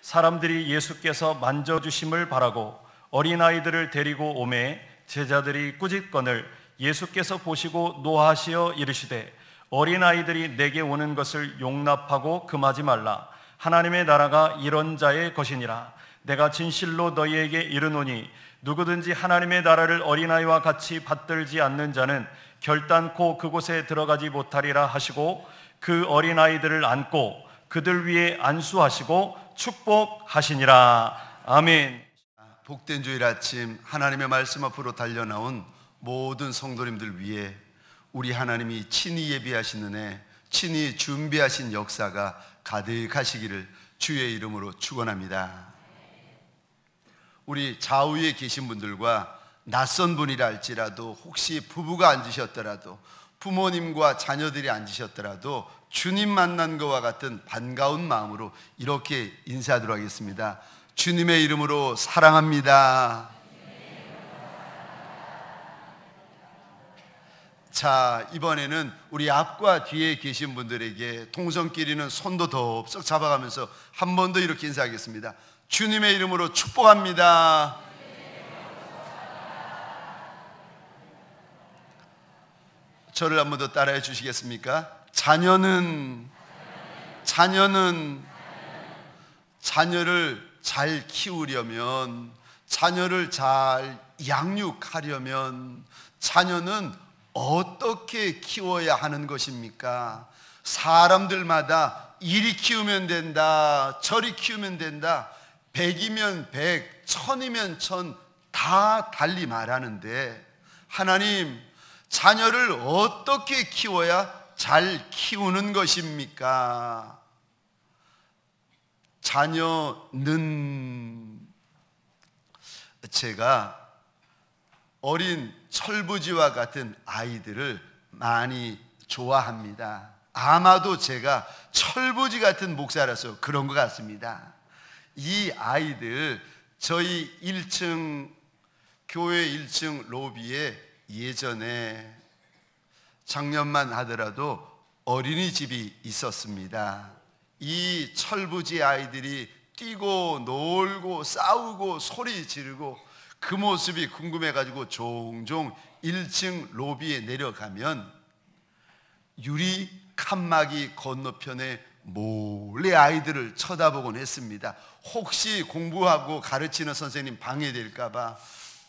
사람들이 예수께서 만져주심을 바라고 어린아이들을 데리고 오매 제자들이 꾸짖거늘 예수께서 보시고 노하시어 이르시되 어린아이들이 내게 오는 것을 용납하고 금하지 말라. 하나님의 나라가 이런 자의 것이니라. 내가 진실로 너희에게 이르노니 누구든지 하나님의 나라를 어린아이와 같이 받들지 않는 자는 결단코 그곳에 들어가지 못하리라 하시고 그 어린아이들을 안고 그들 위에 안수하시고 축복하시니라. 아멘. 복된 주일 아침 하나님의 말씀 앞으로 달려나온 모든 성도님들 위해 우리 하나님이 친히 예비하신 은혜, 친히 준비하신 역사가 가득하시기를 주의 이름으로 축원합니다. 우리 좌우에 계신 분들과 낯선 분이라 할지라도 혹시 부부가 앉으셨더라도 부모님과 자녀들이 앉으셨더라도 주님 만난 것과 같은 반가운 마음으로 이렇게 인사하도록 하겠습니다. 주님의 이름으로 사랑합니다. 자, 이번에는 우리 앞과 뒤에 계신 분들에게 통성끼리는 손도 덥석 잡아가면서 한 번 더 이렇게 인사하겠습니다. 주님의 이름으로 축복합니다. 저를 한 번 더 따라해 주시겠습니까? 자녀를 잘 키우려면, 자녀를 잘 양육하려면 자녀는 어떻게 키워야 하는 것입니까? 사람들마다 이리 키우면 된다, 저리 키우면 된다, 100이면 100, 1000이면 1000 다 달리 말하는데 하나님, 자녀를 어떻게 키워야 잘 키우는 것입니까? 자녀는, 제가 어린 철부지와 같은 아이들을 많이 좋아합니다. 아마도 제가 철부지 같은 목사라서 그런 것 같습니다. 이 아이들, 저희 1층, 교회 1층 로비에 예전에 작년만 하더라도 어린이집이 있었습니다. 이 철부지 아이들이 뛰고 놀고 싸우고 소리 지르고 그 모습이 궁금해가지고 종종 1층 로비에 내려가면 유리 칸막이 건너편에 몰래 아이들을 쳐다보곤 했습니다. 혹시 공부하고 가르치는 선생님 방해될까봐,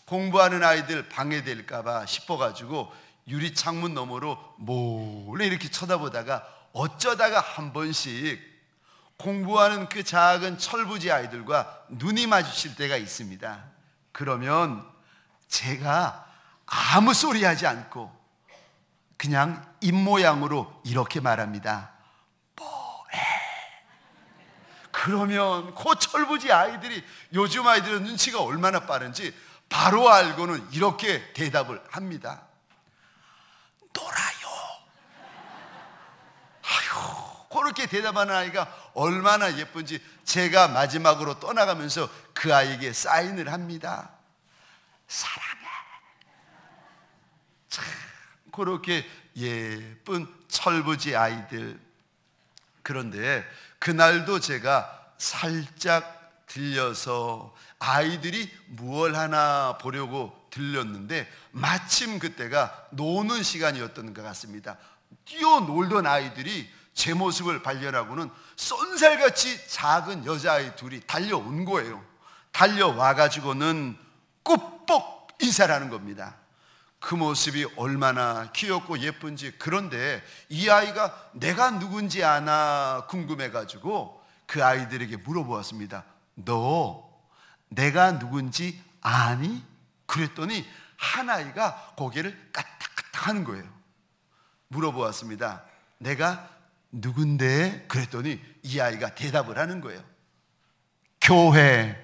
공부하는 아이들 방해될까봐 싶어가지고 유리 창문 너머로 몰래 이렇게 쳐다보다가 어쩌다가 한 번씩 공부하는 그 작은 철부지 아이들과 눈이 마주칠 때가 있습니다. 그러면 제가 아무 소리 하지 않고 그냥 입모양으로 이렇게 말합니다. 뭐해? 그러면 그 철부지 아이들이, 요즘 아이들은 눈치가 얼마나 빠른지 바로 알고는 이렇게 대답을 합니다. 놀아요. 아휴, 그렇게 대답하는 아이가 얼마나 예쁜지 제가 마지막으로 떠나가면서 그 아이에게 사인을 합니다. 사랑해. 참 그렇게 예쁜 철부지 아이들. 그런데 그날도 제가 살짝 들려서 아이들이 무얼 하나 보려고 들렸는데 마침 그때가 노는 시간이었던 것 같습니다. 뛰어놀던 아이들이 제 모습을 발견하고는 쏜살같이 작은 여자아이 둘이 달려온 거예요. 달려와가지고는 꾹뻑 인사를 하는 겁니다. 그 모습이 얼마나 귀엽고 예쁜지. 그런데 이 아이가 내가 누군지 아나 궁금해가지고 그 아이들에게 물어보았습니다. 너 내가 누군지 아니? 그랬더니 한 아이가 고개를 까딱까딱 하는 거예요. 물어보았습니다. 내가 누군데? 그랬더니 이 아이가 대답을 하는 거예요. 교회.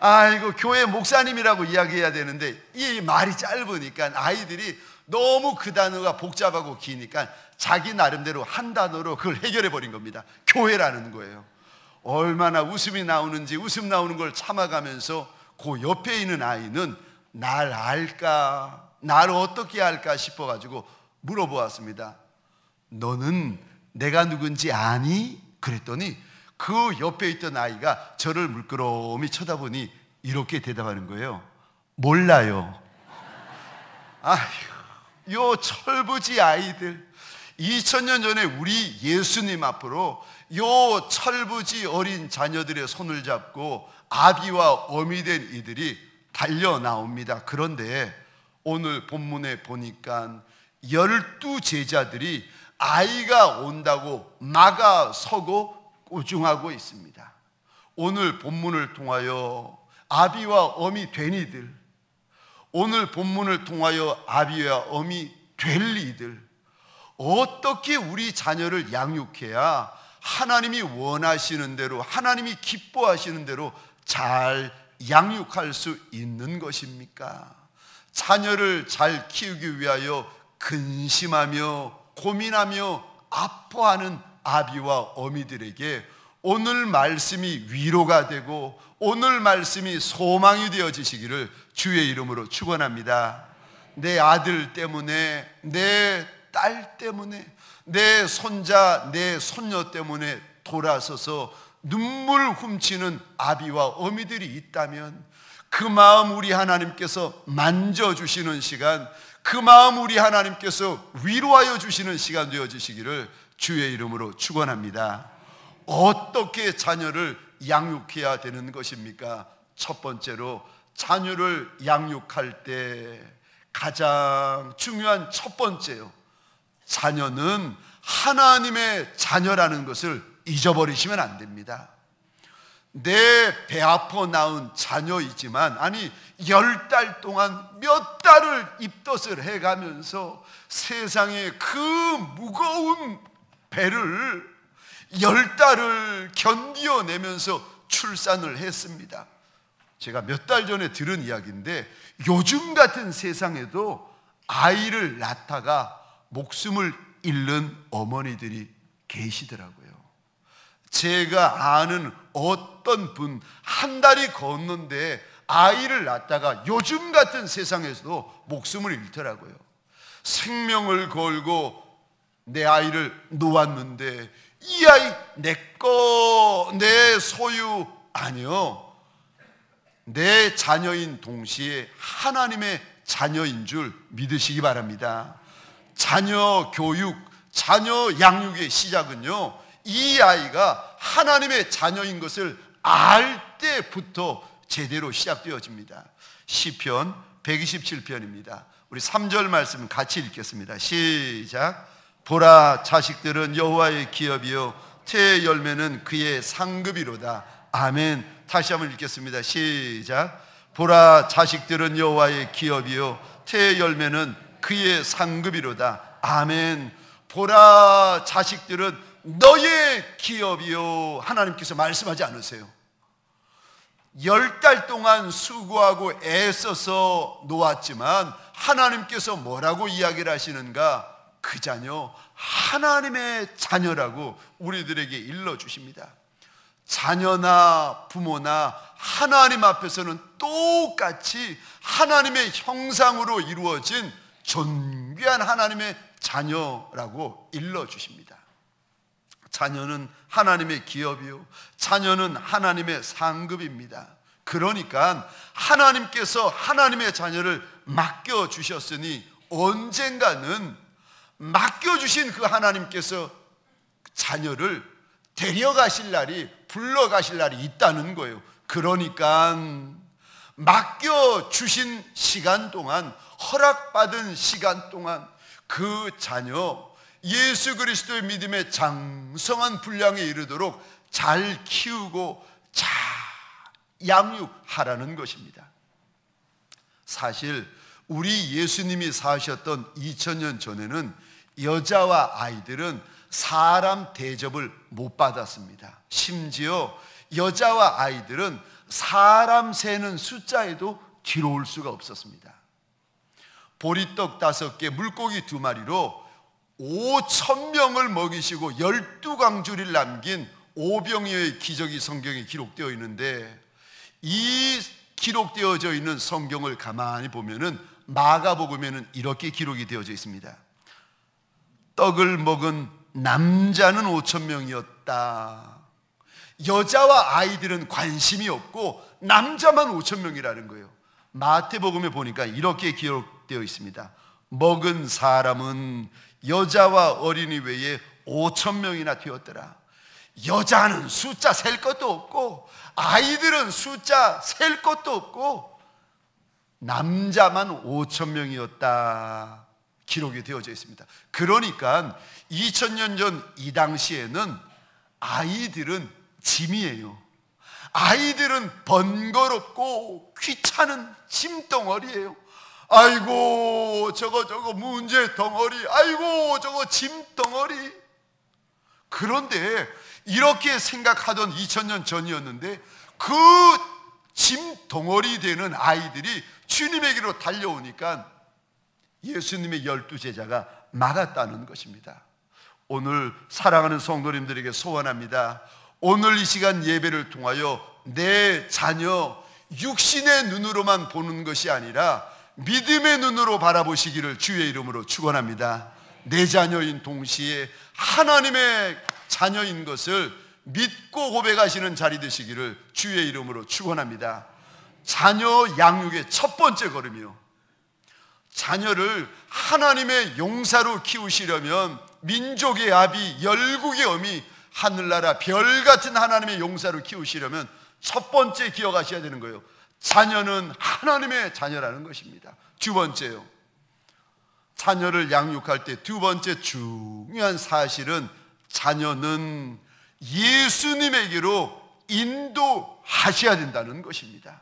아이고, 교회 목사님이라고 이야기해야 되는데 이 말이 짧으니까 아이들이 너무 그 단어가 복잡하고 기니까 자기 나름대로 한 단어로 그걸 해결해 버린 겁니다. 교회라는 거예요. 얼마나 웃음이 나오는지, 웃음 나오는 걸 참아가면서 그 옆에 있는 아이는 날 알까, 날 어떻게 알까 싶어가지고 물어보았습니다. 너는 내가 누군지 아니? 그랬더니 그 옆에 있던 아이가 저를 물끄러미 쳐다보니 이렇게 대답하는 거예요. 몰라요. 아휴, 요 철부지 아이들, 2000년 전에 우리 예수님 앞으로 요 철부지 어린 자녀들의 손을 잡고 아비와 어미 된 이들이 달려 나옵니다. 그런데 오늘 본문에 보니까 12 제자들이 아이가 온다고 막아서고 꾸중하고 있습니다. 오늘 본문을 통하여 아비와 어미 된 이들, 오늘 본문을 통하여 아비와 어미 될 이들, 어떻게 우리 자녀를 양육해야 하나님이 원하시는 대로, 하나님이 기뻐하시는 대로 잘 양육할 수 있는 것입니까? 자녀를 잘 키우기 위하여 근심하며 고민하며 아파하는 아비와 어미들에게 오늘 말씀이 위로가 되고 오늘 말씀이 소망이 되어지시기를 주의 이름으로 축원합니다. 내 아들 때문에, 내 딸 때문에, 내 손자, 내 손녀 때문에 돌아서서 눈물 훔치는 아비와 어미들이 있다면 그 마음 우리 하나님께서 만져주시는 시간, 그 마음 우리 하나님께서 위로하여 주시는 시간 되어지시기를 주의 이름으로 축원합니다. 어떻게 자녀를 양육해야 되는 것입니까? 첫 번째로 자녀를 양육할 때 가장 중요한 첫 번째요, 자녀는 하나님의 자녀라는 것을 잊어버리시면 안 됩니다. 내 배 아파 낳은 자녀이지만, 아니 10달 동안 몇 달을 입덧을 해가면서 세상에 그 무거운 배를 10달을 견디어내면서 출산을 했습니다. 제가 몇 달 전에 들은 이야기인데, 요즘 같은 세상에도 아이를 낳다가 목숨을 잃는 어머니들이 계시더라고요. 제가 아는 어떤 분, 한 달이 건넌데 아이를 낳다가 요즘 같은 세상에서도 목숨을 잃더라고요. 생명을 걸고 내 아이를 놓았는데 이 아이 내 거, 내 소유, 아니요, 내 자녀인 동시에 하나님의 자녀인 줄 믿으시기 바랍니다. 자녀 교육, 자녀 양육의 시작은요, 이 아이가 하나님의 자녀인 것을 알 때부터 제대로 시작되어집니다. 시편 127편입니다. 우리 3절 말씀 같이 읽겠습니다. 시작. 보라, 자식들은 여호와의 기업이요 태의 열매는 그의 상급이로다. 아멘. 다시 한번 읽겠습니다. 시작. 보라, 자식들은 여호와의 기업이요 태의 열매는 그의 상급이로다. 아멘. 보라, 자식들은 너의 기업이요. 하나님께서 말씀하지 않으세요? 10달 동안 수고하고 애써서 놓았지만 하나님께서 뭐라고 이야기를 하시는가? 그 자녀 하나님의 자녀라고 우리들에게 일러주십니다. 자녀나 부모나 하나님 앞에서는 똑같이 하나님의 형상으로 이루어진 존귀한 하나님의 자녀라고 일러주십니다. 자녀는 하나님의 기업이요, 자녀는 하나님의 상급입니다. 그러니까 하나님께서 하나님의 자녀를 맡겨주셨으니 언젠가는 맡겨주신 그 하나님께서 자녀를 데려가실 날이, 불러가실 날이 있다는 거예요. 그러니까 맡겨주신 시간 동안, 허락받은 시간 동안 그 자녀 예수 그리스도의 믿음의 장성한 분량에 이르도록 잘 키우고 잘 양육하라는 것입니다. 사실 우리 예수님이 사셨던 2000년 전에는 여자와 아이들은 사람 대접을 못 받았습니다. 심지어 여자와 아이들은 사람 세는 숫자에도 뒤로 올 수가 없었습니다. 보리떡 5개, 물고기 2마리로 5,000명을 먹이시고 12광주리를 남긴 오병이어의 기적이 성경에 기록되어 있는데, 이 기록되어져 있는 성경을 가만히 보면은 마가복음에는 이렇게 기록이 되어져 있습니다. 떡을 먹은 남자는 5,000명이었다. 여자와 아이들은 관심이 없고 남자만 5천 명이라는 거예요. 마태복음에 보니까 이렇게 기록되어 있습니다. 먹은 사람은 여자와 어린이 외에 5천 명이나 되었더라. 여자는 숫자 셀 것도 없고 아이들은 숫자 셀 것도 없고 남자만 5천 명이었다 기록이 되어져 있습니다. 그러니까 2000년 전 이 당시에는 아이들은 짐이에요. 아이들은 번거롭고 귀찮은 짐덩어리예요. 아이고 저거 문제 덩어리, 아이고 저거 짐덩어리. 그런데 이렇게 생각하던 2000년 전이었는데 그 짐덩어리 되는 아이들이 주님에게로 달려오니까 예수님의 12제자가 막았다는 것입니다. 오늘 사랑하는 성도님들에게 소원합니다. 오늘 이 시간 예배를 통하여 내 자녀 육신의 눈으로만 보는 것이 아니라 믿음의 눈으로 바라보시기를 주의 이름으로 축원합니다. 내 자녀인 동시에 하나님의 자녀인 것을 믿고 고백하시는 자리 되시기를 주의 이름으로 축원합니다. 자녀 양육의 첫 번째 걸음이요, 자녀를 하나님의 용사로 키우시려면 민족의 아비 열국의 어미 하늘나라 별같은 하나님의 용사로 키우시려면 첫 번째 기억하셔야 되는 거예요. 자녀는 하나님의 자녀라는 것입니다. 두 번째요, 자녀를 양육할 때 두 번째 중요한 사실은 자녀는 예수님에게로 인도하셔야 된다는 것입니다.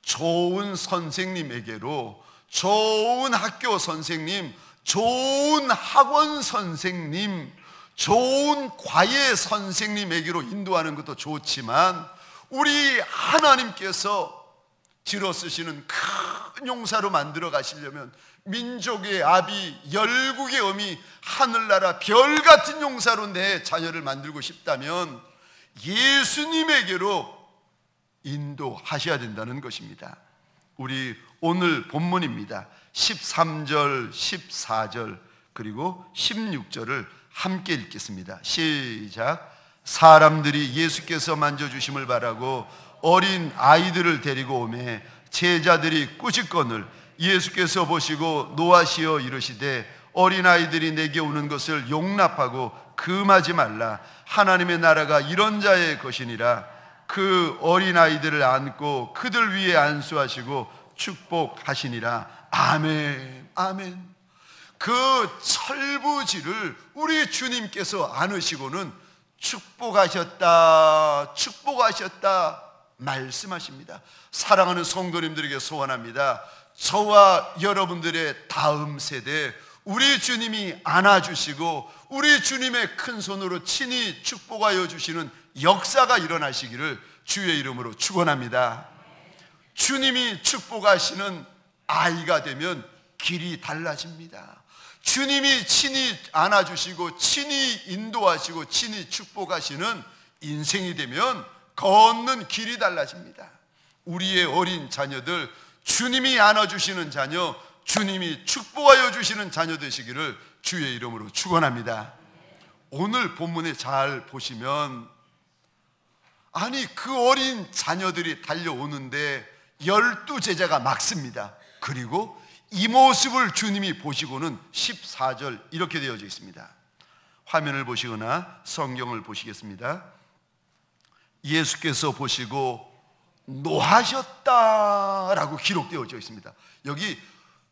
좋은 선생님에게로, 좋은 학교 선생님, 좋은 학원 선생님, 좋은 과외 선생님에게로 인도하는 것도 좋지만 우리 하나님께서 들어 쓰시는 큰 용사로 만들어 가시려면 민족의 아비 열국의 어미 하늘나라 별같은 용사로 내 자녀를 만들고 싶다면 예수님에게로 인도하셔야 된다는 것입니다. 우리 오늘 본문입니다. 13절, 14절 그리고 16절을 함께 읽겠습니다. 시작. 사람들이 예수께서 만져주심을 바라고 어린 아이들을 데리고 오매 제자들이 꾸짖거늘 예수께서 보시고 노하시어 이르시되 어린아이들이 내게 오는 것을 용납하고 금하지 말라. 하나님의 나라가 이런 자의 것이니라. 그 어린아이들을 안고 그들 위에 안수하시고 축복하시니라. 아멘, 아멘. 그 철부지를 우리 주님께서 안으시고는 축복하셨다, 축복하셨다 말씀하십니다. 사랑하는 성도님들에게 소원합니다. 저와 여러분들의 다음 세대 우리 주님이 안아주시고 우리 주님의 큰 손으로 친히 축복하여 주시는 역사가 일어나시기를 주의 이름으로 축원합니다. 주님이 축복하시는 아이가 되면 길이 달라집니다. 주님이 친히 안아주시고 친히 인도하시고 친히 축복하시는 인생이 되면 걷는 길이 달라집니다. 우리의 어린 자녀들 주님이 안아주시는 자녀, 주님이 축복하여 주시는 자녀 되시기를 주의 이름으로 축원합니다. 오늘 본문에 잘 보시면 아니 그 어린 자녀들이 달려오는데 12제자가 막습니다. 그리고 이 모습을 주님이 보시고는 14절 이렇게 되어져 있습니다. 화면을 보시거나 성경을 보시겠습니다. 예수께서 보시고 노하셨다라고 기록되어져 있습니다. 여기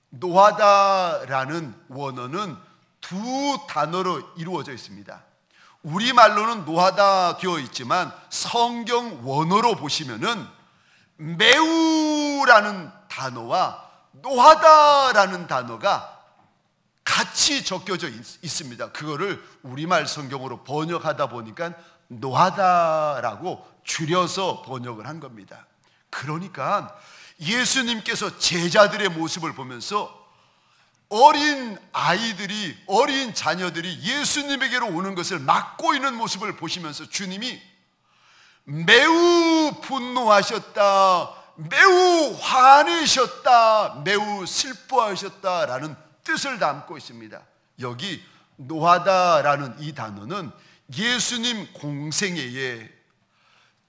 노하다라는 원어는 두 단어로 이루어져 있습니다. 우리말로는 노하다 되어 있지만 성경 원어로 보시면은 매우라는 단어와 노하다라는 단어가 같이 적혀져 있습니다. 그거를 우리말 성경으로 번역하다 보니까 노하다라고 줄여서 번역을 한 겁니다. 그러니까 예수님께서 제자들의 모습을 보면서 어린 아이들이, 어린 자녀들이 예수님에게로 오는 것을 막고 있는 모습을 보시면서 주님이 매우 분노하셨다, 매우 화내셨다, 매우 슬퍼하셨다라는 뜻을 담고 있습니다. 여기 노하다라는 이 단어는 예수님 공생애에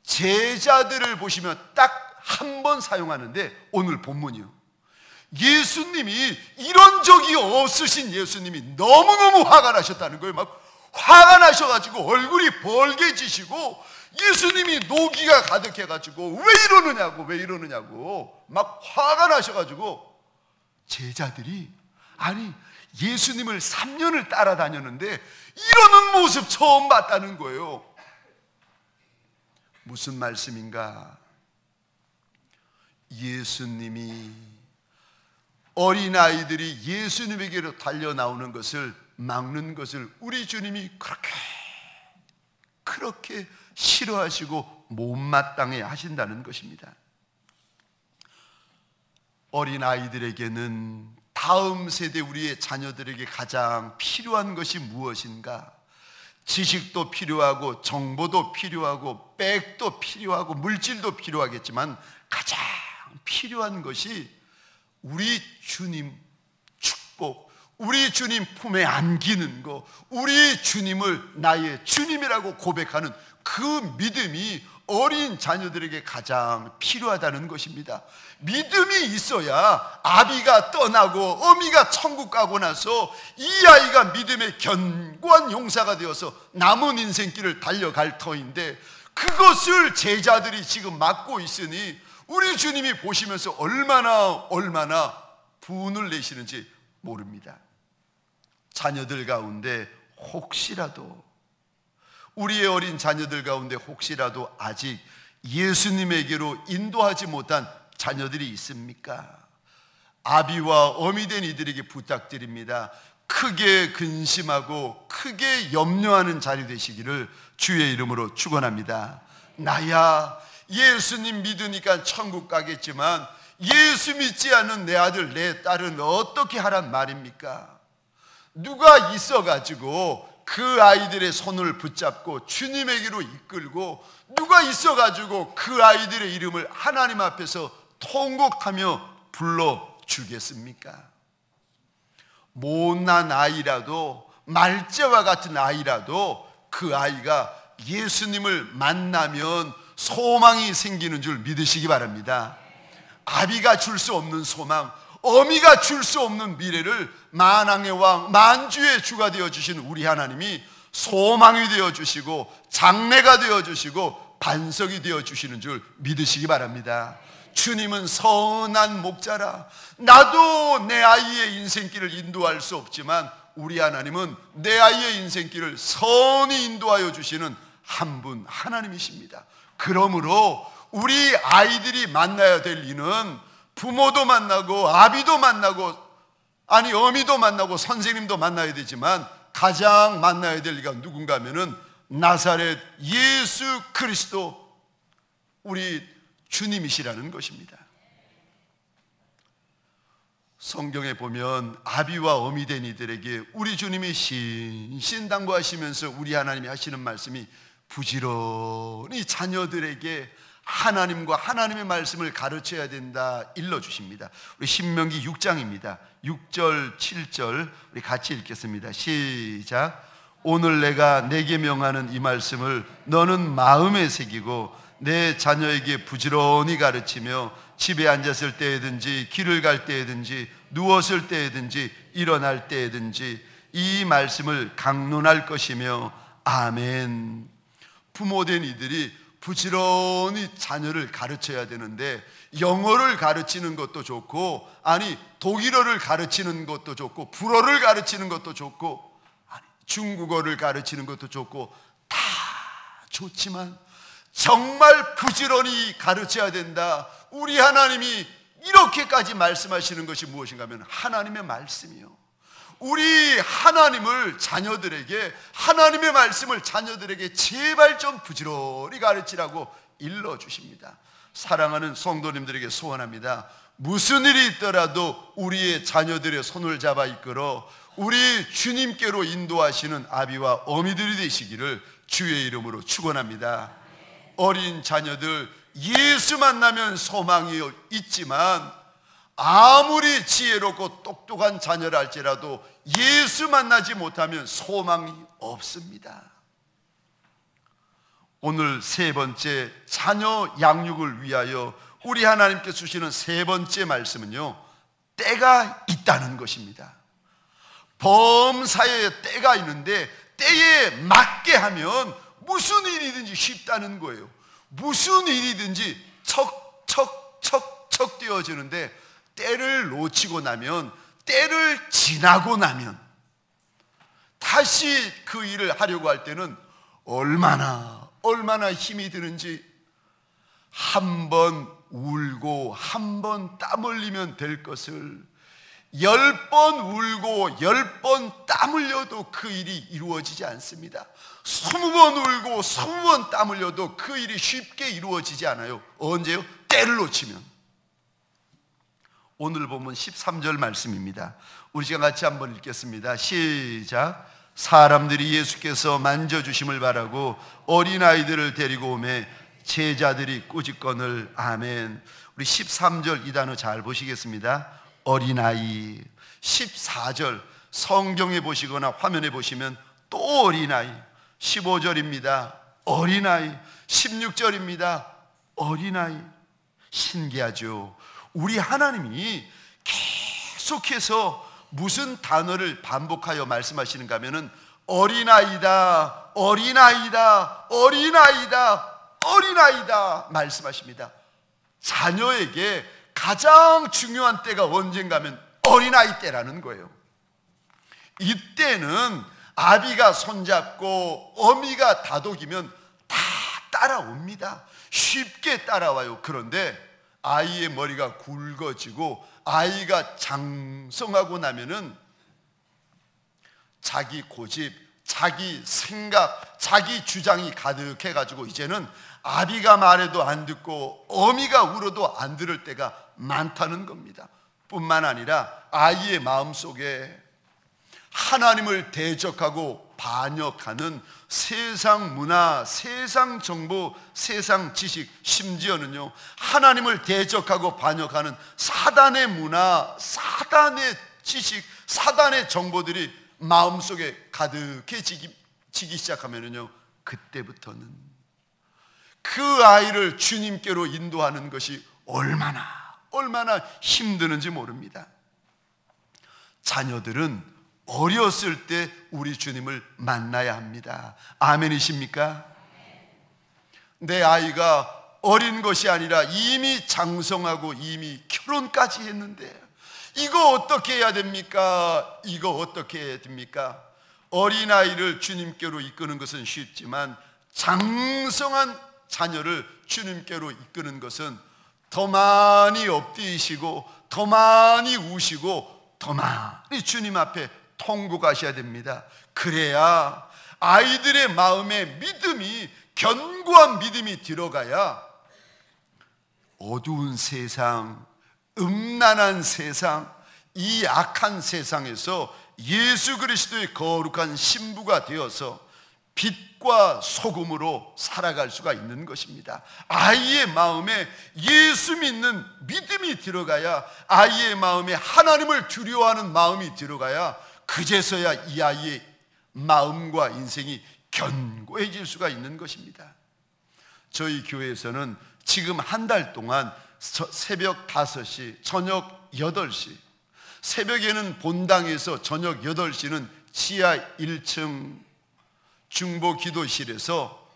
제자들을 보시면 딱 한 번 사용하는데, 오늘 본문이요, 예수님이 이런 적이 없으신 예수님이 너무너무 화가 나셨다는 거예요. 막 화가 나셔가지고 얼굴이 벌개지시고 예수님이 노기가 가득해가지고 왜 이러느냐고 막 화가 나셔가지고 제자들이, 아니 예수님을 3년을 따라다녔는데 이러는 모습 처음 봤다는 거예요. 무슨 말씀인가? 예수님이, 어린아이들이 예수님에게로 달려나오는 것을 막는 것을 우리 주님이 그렇게 싫어하시고 못마땅해 하신다는 것입니다. 어린아이들에게는 다음 세대 우리의 자녀들에게 가장 필요한 것이 무엇인가? 지식도 필요하고 정보도 필요하고 백도 필요하고 물질도 필요하겠지만 가장 필요한 것이 우리 주님 축복, 우리 주님 품에 안기는 거, 우리 주님을 나의 주님이라고 고백하는 그 믿음이 어린 자녀들에게 가장 필요하다는 것입니다. 믿음이 있어야 아비가 떠나고 어미가 천국 가고 나서 이 아이가 믿음의 견고한 용사가 되어서 남은 인생길을 달려갈 터인데, 그것을 제자들이 지금 막고 있으니 우리 주님이 보시면서 얼마나 분을 내시는지 모릅니다. 자녀들 가운데 혹시라도, 우리의 어린 자녀들 가운데 혹시라도 아직 예수님에게로 인도하지 못한 자녀들이 있습니까? 아비와 어미 된 이들에게 부탁드립니다. 크게 근심하고 크게 염려하는 자리 되시기를 주의 이름으로 축원합니다. 나야 예수님 믿으니까 천국 가겠지만 예수 믿지 않는 내 아들 내 딸은 어떻게 하란 말입니까? 누가 있어가지고 그 아이들의 손을 붙잡고 주님에게로 이끌고, 누가 있어가지고 그 아이들의 이름을 하나님 앞에서 통곡하며 불러주겠습니까? 못난 아이라도, 말재와 같은 아이라도 그 아이가 예수님을 만나면 소망이 생기는 줄 믿으시기 바랍니다. 아비가 줄 수 없는 소망, 어미가 줄 수 없는 미래를 만왕의 왕, 만주의 주가 되어주신 우리 하나님이 소망이 되어주시고 장래가 되어주시고 반석이 되어주시는 줄 믿으시기 바랍니다. 주님은 선한 목자라. 나도 내 아이의 인생길을 인도할 수 없지만 우리 하나님은 내 아이의 인생길을 선히 인도하여 주시는 한 분 하나님이십니다. 그러므로 우리 아이들이 만나야 될 이는 부모도 만나고 아비도 만나고, 아니 어미도 만나고 선생님도 만나야 되지만 가장 만나야 될 이가 누군가 하면은 나사렛 예수 그리스도 우리 주님이시라는 것입니다. 성경에 보면 아비와 어미 된 이들에게 우리 주님이 신신당부하시면서 우리 하나님이 하시는 말씀이 부지런히 자녀들에게 하나님과 하나님의 말씀을 가르쳐야 된다 일러주십니다. 우리 신명기 6장입니다. 6절 7절 우리 같이 읽겠습니다. 시작. 오늘 내가 내게 명하는 이 말씀을 너는 마음에 새기고 내 자녀에게 부지런히 가르치며 집에 앉았을 때에든지 길을 갈 때에든지 누웠을 때에든지 일어날 때에든지 이 말씀을 강론할 것이며 아멘. 부모된 이들이 부지런히 자녀를 가르쳐야 되는데, 영어를 가르치는 것도 좋고, 아니 독일어를 가르치는 것도 좋고, 불어를 가르치는 것도 좋고, 아니 중국어를 가르치는 것도 좋고, 다 좋지만 정말 부지런히 가르쳐야 된다. 우리 하나님이 이렇게까지 말씀하시는 것이 무엇인가 하면 하나님의 말씀이요. 우리 하나님을 자녀들에게, 하나님의 말씀을 자녀들에게 제발 좀 부지런히 가르치라고 일러주십니다. 사랑하는 성도님들에게 소원합니다. 무슨 일이 있더라도 우리의 자녀들의 손을 잡아 이끌어 우리 주님께로 인도하시는 아비와 어미들이 되시기를 주의 이름으로 축원합니다. 어린 자녀들, 예수 만나면 소망이 있지만 아무리 지혜롭고 똑똑한 자녀라 할지라도 예수 만나지 못하면 소망이 없습니다. 오늘 세 번째, 자녀 양육을 위하여 우리 하나님께 주시는 세 번째 말씀은요, 때가 있다는 것입니다. 범사에 때가 있는데 때에 맞게 하면 무슨 일이든지 쉽다는 거예요. 무슨 일이든지 척척척척 되어지는데, 때를 놓치고 나면, 때를 지나고 나면 다시 그 일을 하려고 할 때는 얼마나 힘이 드는지, 한 번 울고 한 번 땀 흘리면 될 것을 10번 울고 10번 땀 흘려도 그 일이 이루어지지 않습니다. 20번 울고 20번 땀 흘려도 그 일이 쉽게 이루어지지 않아요. 언제요? 때를 놓치면. 오늘 보면 13절 말씀입니다. 우리 시간 같이 한번 읽겠습니다. 시작. 사람들이 예수께서 만져주심을 바라고 어린아이들을 데리고 오매 제자들이 꾸짖거늘. 아멘. 우리 13절 이 단어 잘 보시겠습니다. 어린아이. 14절 성경에 보시거나 화면에 보시면 또 어린아이. 15절입니다. 어린아이. 16절입니다. 어린아이. 신기하죠. 우리 하나님이 계속해서 무슨 단어를 반복하여 말씀하시는가 하면은 어린아이다, 어린아이다, 어린아이다, 어린아이다 말씀하십니다. 자녀에게 가장 중요한 때가 언젠가 하면 어린아이 때라는 거예요. 이때는 아비가 손잡고 어미가 다독이면 다 따라옵니다. 쉽게 따라와요. 그런데 아이의 머리가 굵어지고 아이가 장성하고 나면은 자기 고집, 자기 생각, 자기 주장이 가득해가지고 이제는 아비가 말해도 안 듣고 어미가 울어도 안 들을 때가 많다는 겁니다. 뿐만 아니라 아이의 마음속에 하나님을 대적하고 반역하는 세상 문화, 세상 정보, 세상 지식, 심지어는요 하나님을 대적하고 반역하는 사단의 문화, 사단의 지식, 사단의 정보들이 마음속에 가득해지기 시작하면은요, 그때부터는 그 아이를 주님께로 인도하는 것이 얼마나 힘드는지 모릅니다. 자녀들은 어렸을 때 우리 주님을 만나야 합니다. 아멘이십니까? 내 아이가 어린 것이 아니라 이미 장성하고 이미 결혼까지 했는데 이거 어떻게 해야 됩니까? 이거 어떻게 해야 됩니까? 어린아이를 주님께로 이끄는 것은 쉽지만 장성한 자녀를 주님께로 이끄는 것은 더 많이 엎드리시고 더 많이 우시고 더 많이 주님 앞에 통곡하셔야 됩니다. 그래야 아이들의 마음에 믿음이, 견고한 믿음이 들어가야 어두운 세상, 음란한 세상, 이 악한 세상에서 예수 그리스도의 거룩한 신부가 되어서 빛과 소금으로 살아갈 수가 있는 것입니다. 아이의 마음에 예수 믿는 믿음이 들어가야, 아이의 마음에 하나님을 두려워하는 마음이 들어가야 그제서야 이 아이의 마음과 인생이 견고해질 수가 있는 것입니다. 저희 교회에서는 지금 한 달 동안 새벽 5시, 저녁 8시, 새벽에는 본당에서 저녁 8시는 지하 1층 중보 기도실에서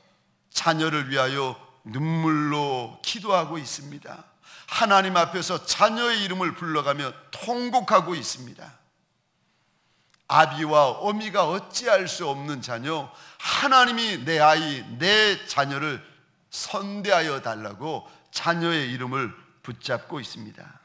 자녀를 위하여 눈물로 기도하고 있습니다. 하나님 앞에서 자녀의 이름을 불러가며 통곡하고 있습니다. 아비와 어미가 어찌할 수 없는 자녀, 하나님이 내 아이, 내 자녀를 선대하여 달라고 자녀의 이름을 붙잡고 있습니다.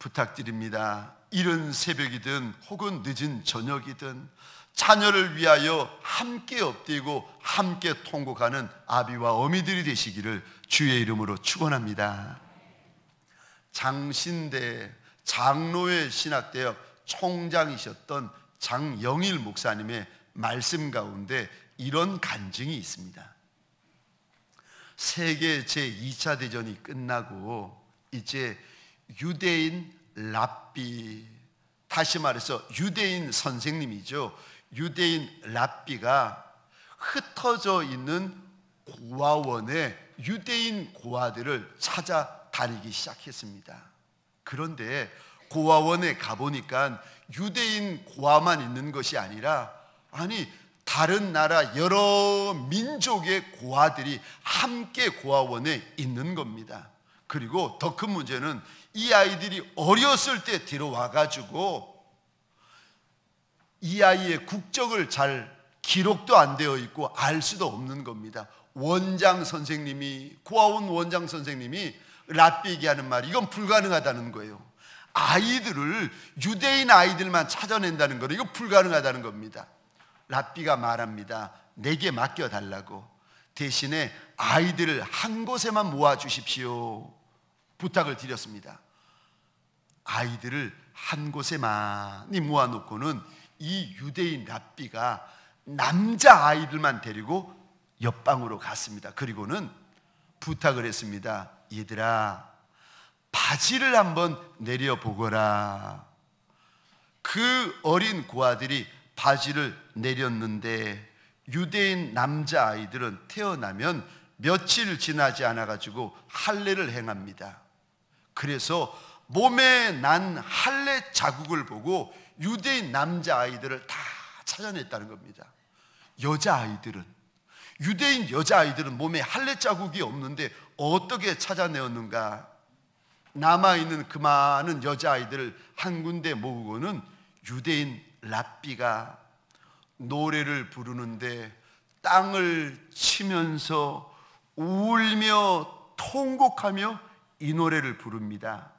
부탁드립니다. 이른 새벽이든 혹은 늦은 저녁이든 자녀를 위하여 함께 엎드리고 함께 통곡하는 아비와 어미들이 되시기를 주의 이름으로 축원합니다. 장신대 장로회 신학대학 총장이셨던 장영일 목사님의 말씀 가운데 이런 간증이 있습니다. 세계 제2차 대전이 끝나고 이제 유대인 랍비, 다시 말해서 유대인 선생님이죠. 유대인 랍비가 흩어져 있는 고아원에 유대인 고아들을 찾아다니기 시작했습니다. 그런데 고아원에 가보니까 유대인 고아만 있는 것이 아니라 다른 나라 여러 민족의 고아들이 함께 고아원에 있는 겁니다. 그리고 더 큰 문제는 이 아이들이 어렸을 때 들어와가지고 이 아이의 국적을 잘 기록도 안 되어 있고 알 수도 없는 겁니다. 고아원 원장 선생님이 랍비에게 하는 말이 이건 불가능하다는 거예요. 아이들을 유대인 아이들만 찾아낸다는 거는 이거 불가능하다는 겁니다. 랍비가 말합니다. 내게 맡겨달라고. 대신에 아이들을 한 곳에만 모아주십시오. 부탁을 드렸습니다. 아이들을 한 곳에 많이 모아놓고는 이 유대인 랍비가 남자 아이들만 데리고 옆방으로 갔습니다. 그리고는 부탁을 했습니다. 얘들아, 바지를 한번 내려보거라. 그 어린 고아들이 바지를 내렸는데 유대인 남자 아이들은 태어나면 며칠 지나지 않아가지고 할례를 행합니다. 그래서 몸에 난 할례 자국을 보고 유대인 남자 아이들을 다 찾아냈다는 겁니다. 유대인 여자아이들은 몸에 할례 자국이 없는데 어떻게 찾아내었는가? 남아있는 그 많은 여자아이들을 한 군데 모으고는 유대인 랍비가 노래를 부르는데 땅을 치면서 울며 통곡하며 이 노래를 부릅니다.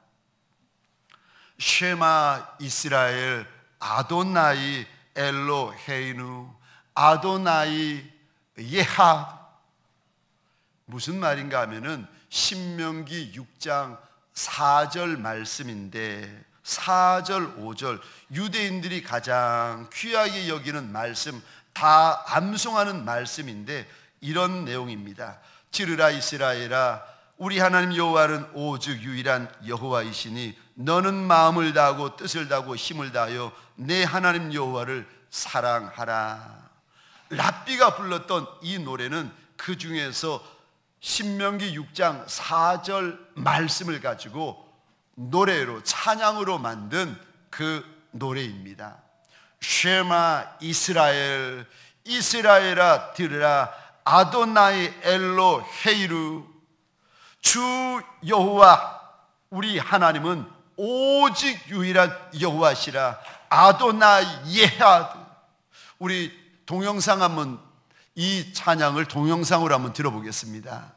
쉐마 이스라엘 아도나이 엘로헤이누 아도나이 예하. 무슨 말인가 하면은 신명기 6장 4절 말씀인데 4절 5절 유대인들이 가장 귀하게 여기는 말씀, 다 암송하는 말씀인데 이런 내용입니다. 지르라 이스라엘아, 우리 하나님 여호와는 오직 유일한 여호와이시니 너는 마음을 다하고 뜻을 다하고 힘을 다하여 내 하나님 여호와를 사랑하라. 랍비가 불렀던 이 노래는 그 중에서 신명기 6장 4절 말씀을 가지고 노래로 찬양으로 만든 그 노래입니다. 쉐마 이스라엘, 이스라엘아 들으라, 아도나이 엘로헤이루. 주 여호와 우리 하나님은 오직 유일한 여호와시라. 아도나이 예하드. 우리 동영상 한번, 이 찬양을 동영상으로 한번 들어보겠습니다.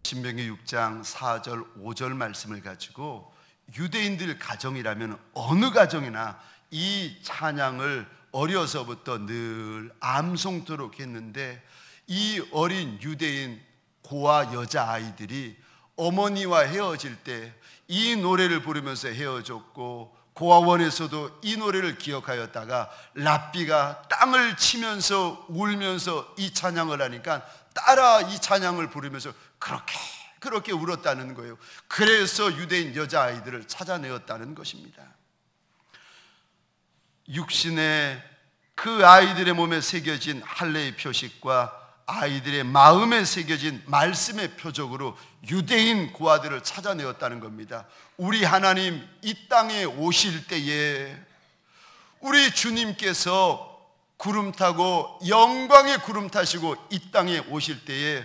신명기 6장 4절 5절 말씀을 가지고 유대인들 가정이라면 어느 가정이나 이 찬양을 어려서부터 늘 암송토록 했는데 이 어린 유대인 고아 여자아이들이 어머니와 헤어질 때 이 노래를 부르면서 헤어졌고 고아원에서도 이 노래를 기억하였다가 랍비가 땅을 치면서 울면서 이 찬양을 하니까 따라 이 찬양을 부르면서 그렇게 울었다는 거예요. 그래서 유대인 여자아이들을 찾아내었다는 것입니다. 육신에 그 아이들의 몸에 새겨진 할례의 표식과 아이들의 마음에 새겨진 말씀의 표적으로 유대인 고아들을 찾아내었다는 겁니다. 우리 하나님 이 땅에 오실 때에 우리 주님께서 구름 타고 영광의 구름 타시고 이 땅에 오실 때에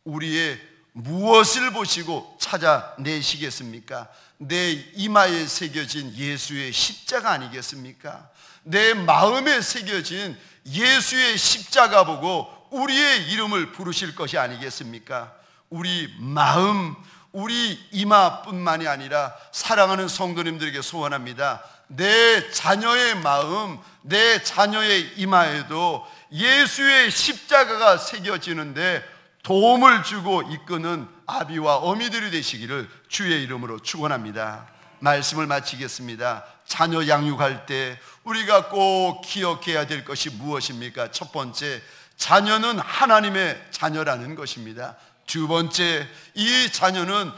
우리의 무엇을 보시고 찾아내시겠습니까? 내 이마에 새겨진 예수의 십자가 아니겠습니까? 내 마음에 새겨진 예수의 십자가 보고 우리의 이름을 부르실 것이 아니겠습니까? 우리 마음, 우리 이마뿐만이 아니라 사랑하는 성도님들에게 소원합니다. 내 자녀의 마음, 내 자녀의 이마에도 예수의 십자가가 새겨지는데 도움을 주고 이끄는 아비와 어미들이 되시기를 주의 이름으로 축원합니다. 말씀을 마치겠습니다. 자녀 양육할 때 우리가 꼭 기억해야 될 것이 무엇입니까? 첫 번째, 자녀는 하나님의 자녀라는 것입니다. 두 번째, 이 자녀는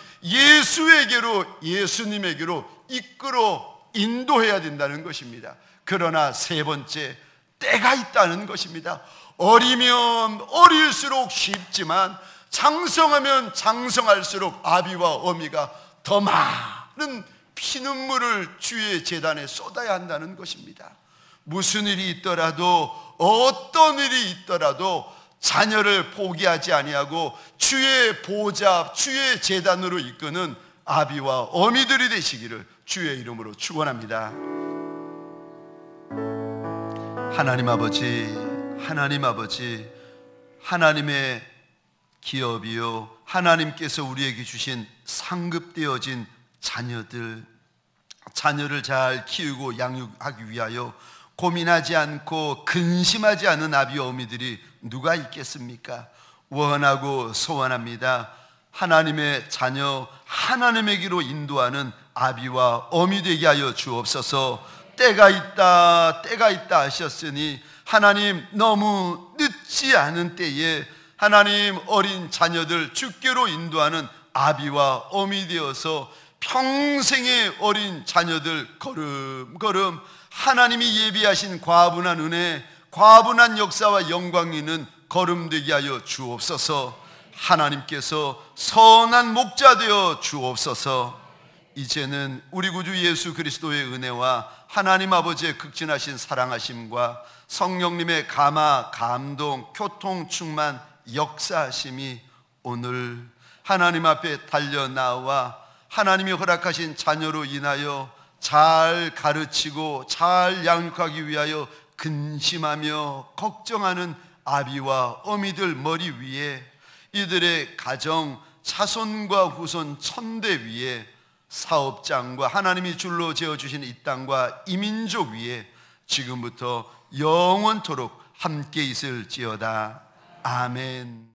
예수님에게로 이끌어 인도해야 된다는 것입니다. 그러나 세 번째, 때가 있다는 것입니다. 어리면 어릴수록 쉽지만 장성하면 장성할수록 아비와 어미가 더 많은 피눈물을 주의 제단에 쏟아야 한다는 것입니다. 무슨 일이 있더라도, 어떤 일이 있더라도 자녀를 포기하지 아니하고 주의 보좌, 주의 제단으로 이끄는 아비와 어미들이 되시기를 주의 이름으로 축원합니다. 하나님 아버지, 하나님의 기업이요, 하나님께서 우리에게 주신 상급되어진 자녀를 잘 키우고 양육하기 위하여 고민하지 않고 근심하지 않은 아비와 어미들이 누가 있겠습니까? 원하고 소원합니다. 하나님의 자녀, 하나님에게로 인도하는 아비와 어미 되게 하여 주옵소서. 때가 있다 하셨으니 하나님, 너무 늦지 않은 때에 하나님, 어린 자녀들 주께로 인도하는 아비와 어미 되어서 평생의 어린 자녀들 걸음걸음 하나님이 예비하신 과분한 은혜, 과분한 역사와 영광이 있는 걸음 되게 하여 주옵소서. 하나님께서 선한 목자 되어 주옵소서. 이제는 우리 구주 예수 그리스도의 은혜와 하나님 아버지의 극진하신 사랑하심과 성령님의 감화, 감동, 교통, 충만, 역사하심이 오늘 하나님 앞에 달려나와 하나님이 허락하신 자녀로 인하여 잘 가르치고 잘 양육하기 위하여 근심하며 걱정하는 아비와 어미들 머리 위에, 이들의 가정, 자손과 후손 천대 위에, 사업장과 하나님이 줄로 지어주신 이 땅과 이 민족 위에 지금부터 영원토록 함께 있을지어다. 아멘.